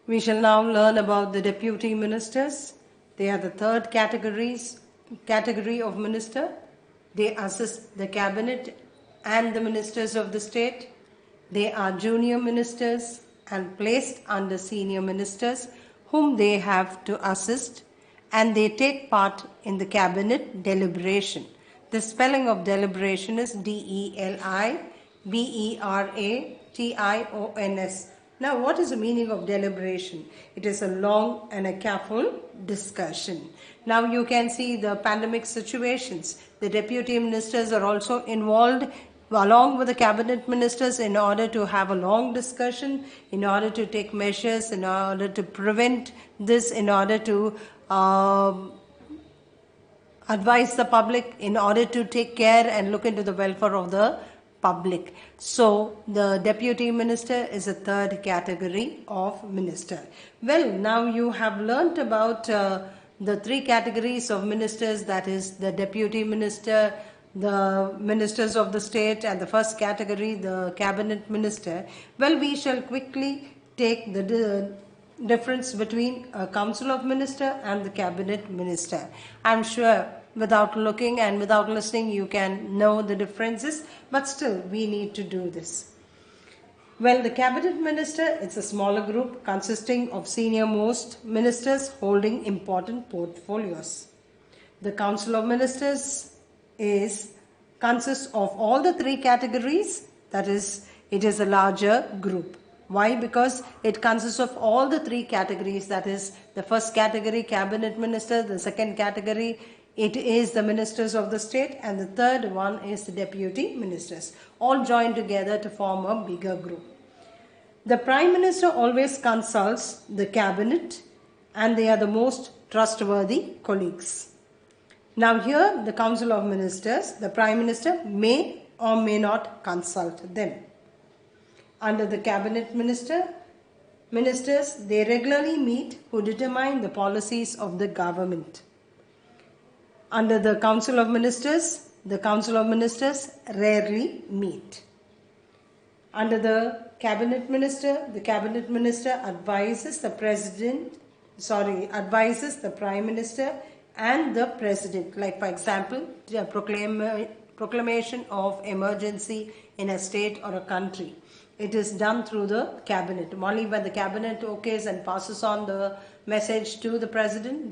We shall now learn about the deputy ministers. They are the third category of minister. They assist the cabinet and the ministers of the state. They are junior ministers and placed under senior ministers whom they have to assist, and they take part in the cabinet deliberation. The spelling of deliberation is DELIBERATIONS. Now, what is the meaning of deliberation? It is a long and a careful discussion. Now, you can see the pandemic situations. The deputy ministers are also involved along with the cabinet ministers in order to have a long discussion, in order to take measures, in order to prevent this, in order to advise the public, in order to take care and look into the welfare of the public. So the deputy minister is a third category of minister. Well, now you have learnt about the three categories of ministers, that is the deputy minister, the ministers of the state, and the first category, the cabinet minister. Well, we shall quickly take the difference between a council of minister and the cabinet minister. I'm sure without looking and without listening you can know the differences, but still we need to do this. Well, the cabinet minister, it's a smaller group consisting of senior most ministers holding important portfolios. The council of ministers consists of all the three categories, that is, it is a larger group. Why? Because it consists of all the three categories, that is, the first category, cabinet minister, the second category, it is the ministers of the state, and the third one is the deputy ministers, all joined together to form a bigger group. The prime minister always consults the cabinet, and they are the most trustworthy colleagues. Now here, the council of ministers, the prime minister may or may not consult them. Under the cabinet ministers, they regularly meet who determine the policies of the government. Under the council of ministers rarely meet. Under the cabinet minister advises the prime minister and the president. Like, for example, the proclamation of emergency in a state or a country. It is done through the cabinet. Only when the cabinet okays and passes on the message to the president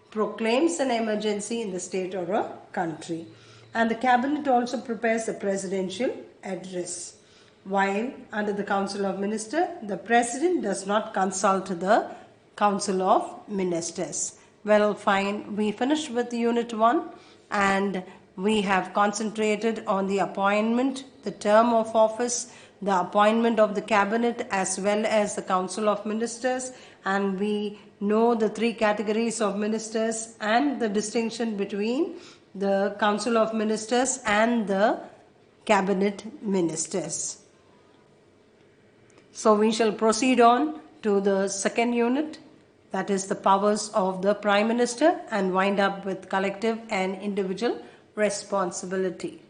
proclaims an emergency in the state or a country. And the cabinet also prepares the presidential address. While under the council of ministers, the president does not consult the council of ministers. Well, fine. We finished with unit 1 and we have concentrated on the appointment, the term of office, the appointment of the cabinet as well as the council of ministers, and we know the three categories of ministers and the distinction between the council of ministers and the cabinet ministers. So we shall proceed on to the second unit, that is the powers of the prime minister, and wind up with collective and individual responsibility.